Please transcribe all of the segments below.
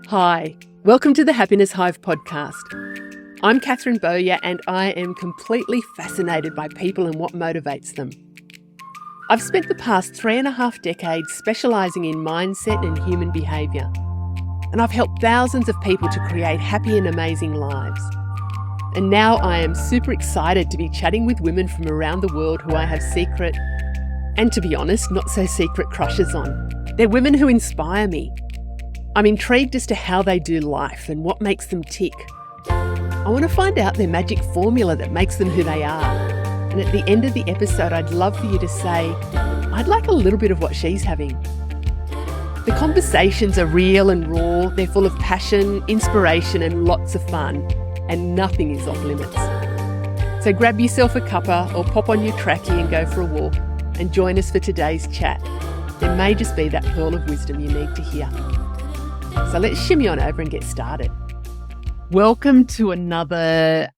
Hi, welcome to the Happiness Hive podcast. I'm Bowyer and I am completely fascinated by people and what motivates them. I've spent the past 3.5 decades specialising in mindset and human behaviour, and I've helped thousands of people to create happy and amazing lives. And now I am super excited to be chatting with women from around the world who I have secret, and to be honest, not so secret crushes on. They're women who inspire me. I'm intrigued as to how they do life and what makes them tick. I want to find out their magic formula that makes them who they are. And at the end of the episode, I'd love for you to say, I'd like a little bit of what she's having. The conversations are real and raw. They're full of passion, inspiration, and lots of fun. And nothing is off limits. So grab yourself a cuppa or pop on your trackie and go for a walk and join us for today's chat. There may just be that pearl of wisdom you need to hear. So let's shimmy on over and get started. Welcome to another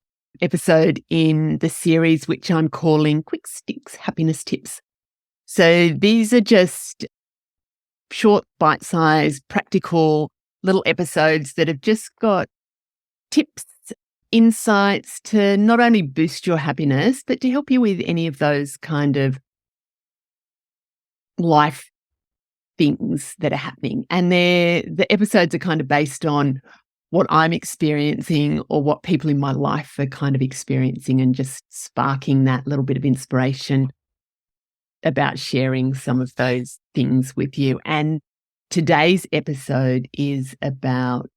episode in the series which I'm calling Quick Sticks Happiness Tips. So these are just short, bite-sized, practical little episodes that have just got tips, insights to not only boost your happiness, but to help you with any of those kind of life things that are happening. And the episodes are kind of based on what I'm experiencing or what people in my life are kind of experiencing, and just sparking that little bit of inspiration about sharing some of those things with you. And today's episode is about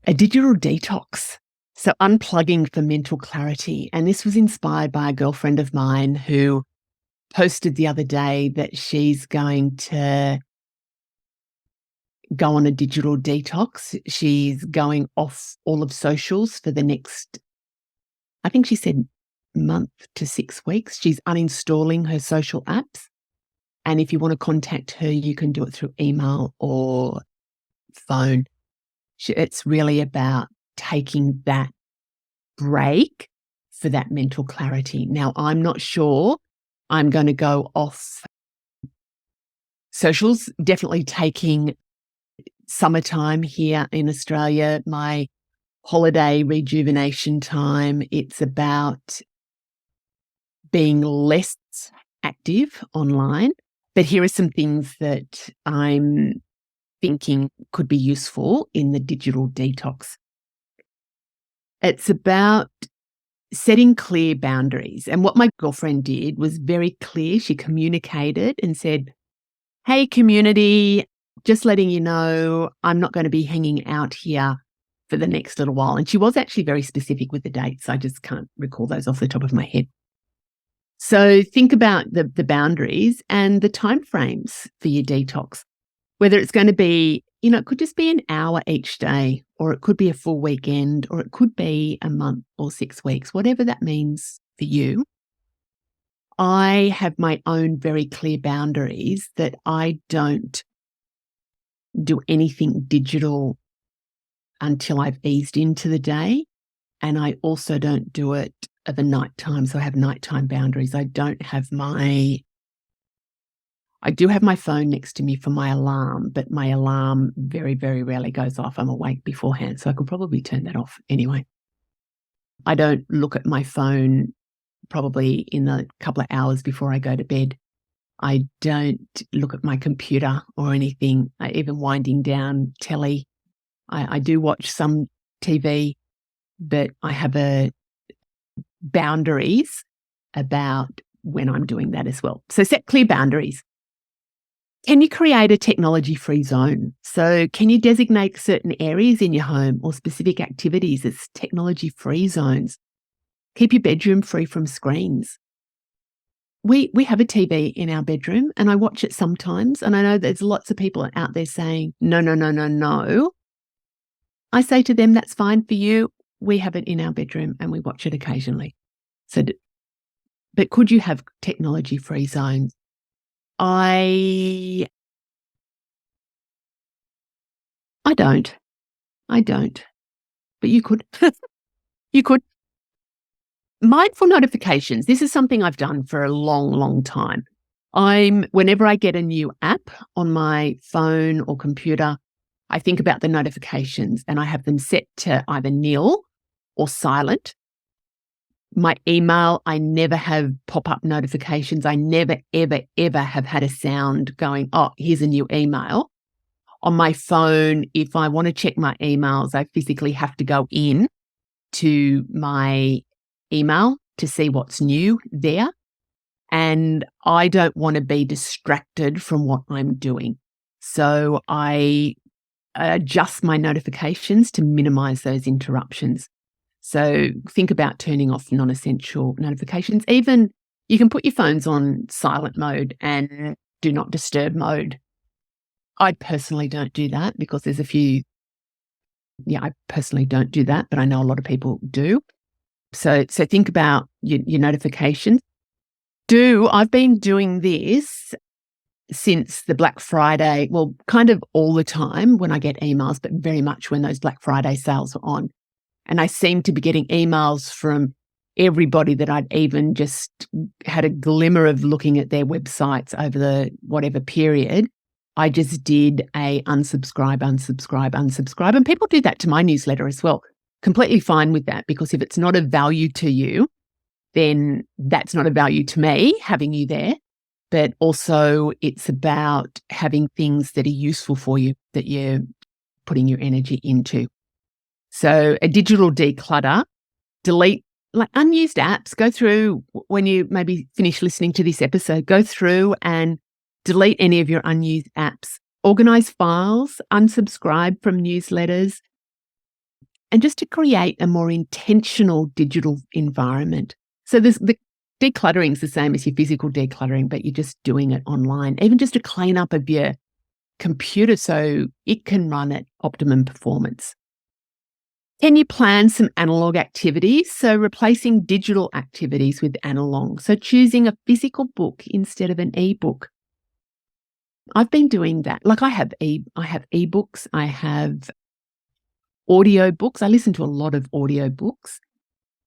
a digital detox. So unplugging for mental clarity. And this was inspired by a girlfriend of mine who posted the other day that she's going to go on a digital detox. She's going off all of socials for the next, I think she said, month to 6 weeks. She's uninstalling her social apps. And if you want to contact her, you can do it through email or phone. It's really about taking that break for that mental clarity. Now, I'm not sure I'm going to go off socials, definitely taking summertime here in Australia, my holiday rejuvenation time. It's about being less active online. But here are some things that I'm thinking could be useful in the digital detox. It's about setting clear boundaries. And what my girlfriend did was very clear. She communicated and said, hey, community, just letting you know, I'm not going to be hanging out here for the next little while. And she was actually very specific with the dates. I just can't recall those off the top of my head. So think about the boundaries and the timeframes for your detox, whether it's going to be, it could just be an hour each day, or it could be a full weekend, or it could be a month or 6 weeks, whatever that means for you. I have my own very clear boundaries that I don't do anything digital until I've eased into the day. And I also don't do it at the nighttime. So I have nighttime boundaries. I do have my phone next to me for my alarm, but my alarm very, very rarely goes off. I'm awake beforehand, so I could probably turn that off anyway. I don't look at my phone probably in a couple of hours before I go to bed. I don't look at my computer or anything, even winding down telly. I do watch some TV, but I have boundaries about when I'm doing that as well. So set clear boundaries. Can you create a technology-free zone? So can you designate certain areas in your home or specific activities as technology-free zones? Keep your bedroom free from screens. We have a TV in our bedroom and I watch it sometimes, and I know there's lots of people out there saying, no, no, no, no, no. I say to them, that's fine for you. We have it in our bedroom and we watch it occasionally. But could you have technology-free zones? I don't. But you could. You could. Mindful notifications. This is something I've done for a long, long time. Whenever I get a new app on my phone or computer, I think about the notifications and I have them set to either nil or silent. My email, I never have pop-up notifications. I never, ever, ever have had a sound going, oh, here's a new email. On my phone, if I want to check my emails, I physically have to go in to my email to see what's new there. And I don't want to be distracted from what I'm doing. So I adjust my notifications to minimize those interruptions. So think about turning off non-essential notifications. Even you can put your phones on silent mode and do not disturb mode. I personally don't do that because there's a few, I personally don't do that, but I know a lot of people do. So think about your notifications. I've been doing this since the Black Friday, well, kind of all the time when I get emails, but very much when those Black Friday sales were on. And I seem to be getting emails from everybody that I'd even just had a glimmer of looking at their websites over the whatever period. I just did a unsubscribe. And people do that to my newsletter as well. Completely fine with that, because if it's not of value to you, then that's not a value to me, having you there. But also it's about having things that are useful for you, that you're putting your energy into. So a digital declutter, delete like unused apps, go through when you maybe finish listening to this episode, go through and delete any of your unused apps, organize files, unsubscribe from newsletters, and just to create a more intentional digital environment. So the decluttering is the same as your physical decluttering, but you're just doing it online, even just a clean up of your computer so it can run at optimum performance. Can you plan some analog activities? So replacing digital activities with analog. So choosing a physical book instead of an ebook. I've been doing that. Like I have ebooks, I have audio books. I listen to a lot of audio books,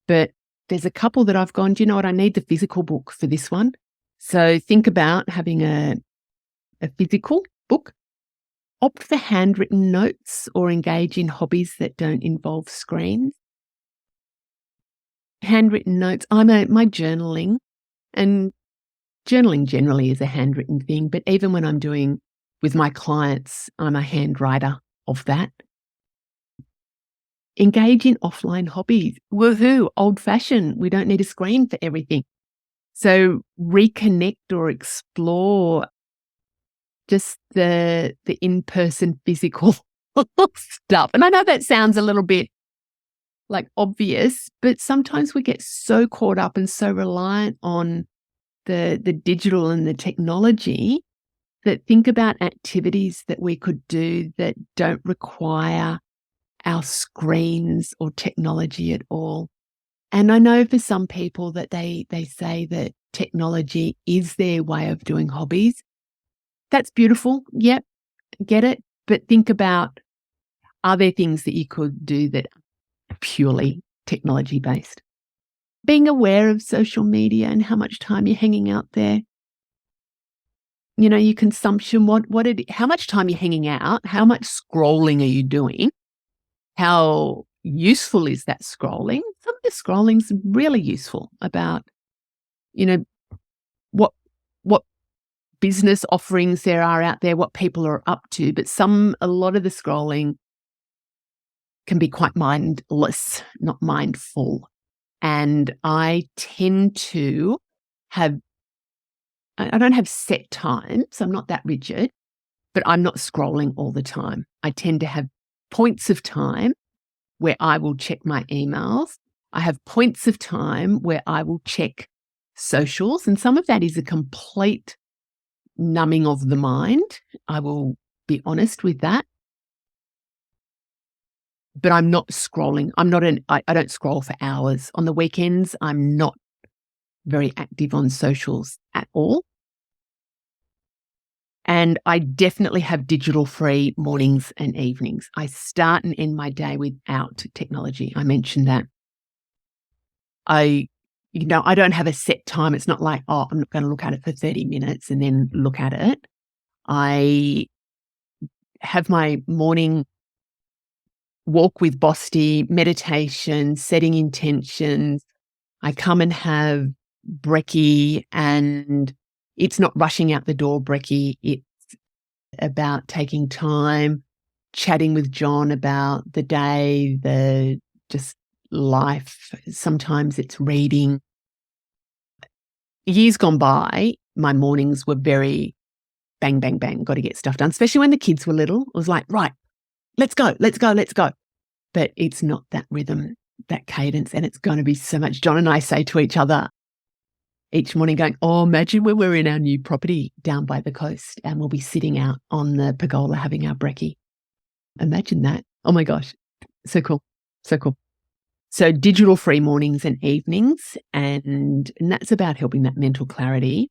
but there's a couple that I've gone, do you know what? I need the physical book for this one. So think about having a physical book. Opt for handwritten notes or engage in hobbies that don't involve screens. Handwritten notes. My journaling, and journaling generally is a handwritten thing, but even when I'm doing with my clients, I'm a handwriter of that. Engage in offline hobbies. Woohoo, old-fashioned. We don't need a screen for everything. So reconnect or explore just the in-person physical stuff. And I know that sounds a little bit like obvious, but sometimes we get so caught up and so reliant on the digital and the technology that think about activities that we could do that don't require our screens or technology at all. And I know for some people that they say that technology is their way of doing hobbies. That's beautiful. Yep, get it. But think about, are there things that you could do that are purely technology based? Being aware of social media and how much time you're hanging out there. You know, your consumption, how much time you're hanging out, how much scrolling are you doing? How useful is that scrolling? Some of the scrolling's really useful about, what business offerings there are out there, what people are up to, but a lot of the scrolling can be quite mindless, not mindful. And I tend to I don't have set times, I'm not that rigid, but I'm not scrolling all the time. I tend to have points of time where I will check my emails. I have points of time where I will check socials, and some of that is a complete numbing of the mind. I will be honest with that. But I'm not scrolling. I don't scroll for hours. On the weekends, I'm not very active on socials at all. And I definitely have digital-free mornings and evenings. I start and end my day without technology. I mentioned that. I don't have a set time. It's not like, I'm not going to look at it for 30 minutes and then look at it. I have my morning walk with Bosti, meditation, setting intentions. I come and have brekkie, and it's not rushing out the door brekkie. It's about taking time, chatting with John about the day, the just life. Sometimes it's reading. Years gone by, my mornings were very bang, bang, bang, got to get stuff done, especially when the kids were little. It was like, right, let's go. But it's not that rhythm, that cadence, and it's going to be so much. John and I say to each other each morning going, oh, imagine when we're in our new property down by the coast and we'll be sitting out on the pergola having our brekkie. Imagine that. Oh my gosh. So cool. So cool. So digital-free mornings and evenings, and that's about helping that mental clarity.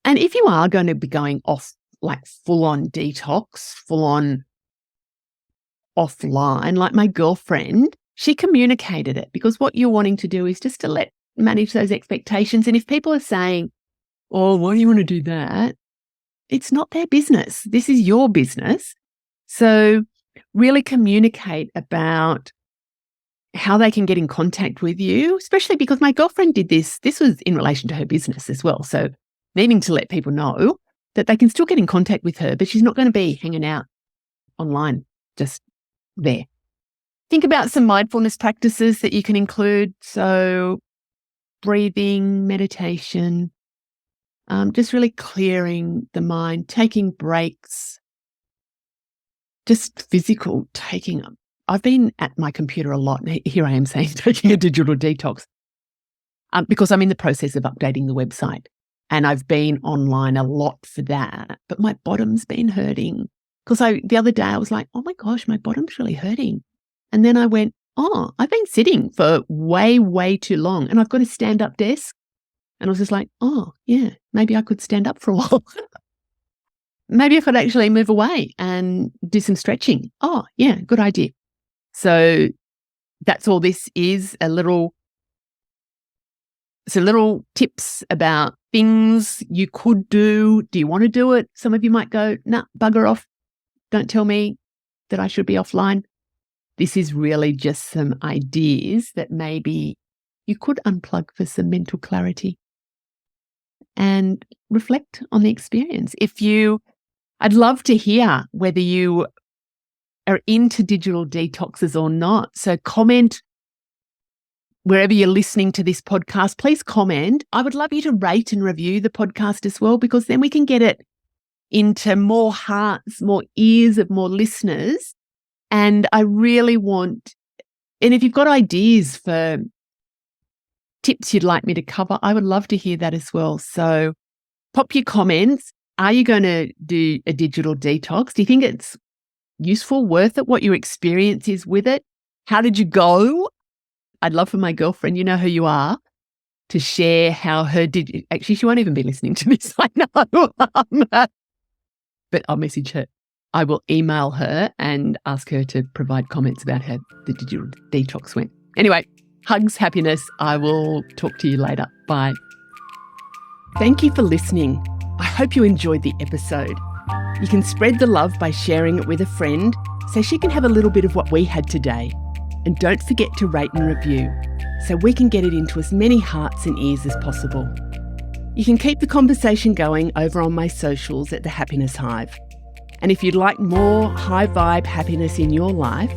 And if you are going to be going off like full-on detox, full-on offline, like my girlfriend, she communicated it, because what you're wanting to do is just to manage those expectations. And if people are saying, oh, why do you want to do that? It's not their business. This is your business. So really communicate about how they can get in contact with you, especially because my girlfriend did this. This was in relation to her business as well. So needing to let people know that they can still get in contact with her, but she's not going to be hanging out online just there. Think about some mindfulness practices that you can include. So breathing, meditation, just really clearing the mind, taking breaks, just physical taking. I've been at my computer a lot, and here I am saying taking a digital detox because I'm in the process of updating the website, and I've been online a lot for that. But my bottom's been hurting because the other day I was like, oh my gosh, my bottom's really hurting. And then I went, oh, I've been sitting for way, way too long, and I've got a stand-up desk. And I was just like, oh, yeah, maybe I could stand up for a while. Maybe I could actually move away and do some stretching. Oh, yeah, good idea. So that's all this is, little tips about things you could do. Do you want to do it? Some of you might go, nah, bugger off. Don't tell me that I should be offline. This is really just some ideas that maybe you could unplug for some mental clarity and reflect on the experience. I'd love to hear whether you are into digital detoxes or not. So comment wherever you're listening to this podcast. Please comment. I would love you to rate and review the podcast as well, because then we can get it into more hearts, more ears of more listeners. And I really want, and if you've got ideas for tips you'd like me to cover, I would love to hear that as well. So pop your comments. Are you going to do a digital detox? Do you think it's useful, worth it, what your experience is with it? How did you go? I'd love for my girlfriend, you know who you are, to share how her actually, she won't even be listening to this, I know. But I'll message her. I will email her and ask her to provide comments about how the digital detox went. Anyway, hugs, happiness. I will talk to you later. Bye. Thank you for listening. I hope you enjoyed the episode. You can spread the love by sharing it with a friend so she can have a little bit of what we had today. And don't forget to rate and review so we can get it into as many hearts and ears as possible. You can keep the conversation going over on my socials at the Happiness Hive. And if you'd like more high vibe happiness in your life,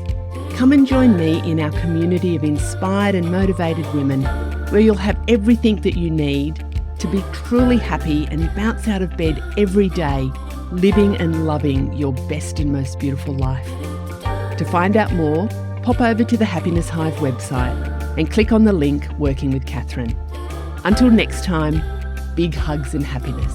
come and join me in our community of inspired and motivated women, where you'll have everything that you need to be truly happy and bounce out of bed every day, living and loving your best and most beautiful life. To find out more, pop over to the Happiness Hive website and click on the link Working with Catherine. Until next time, big hugs and happiness.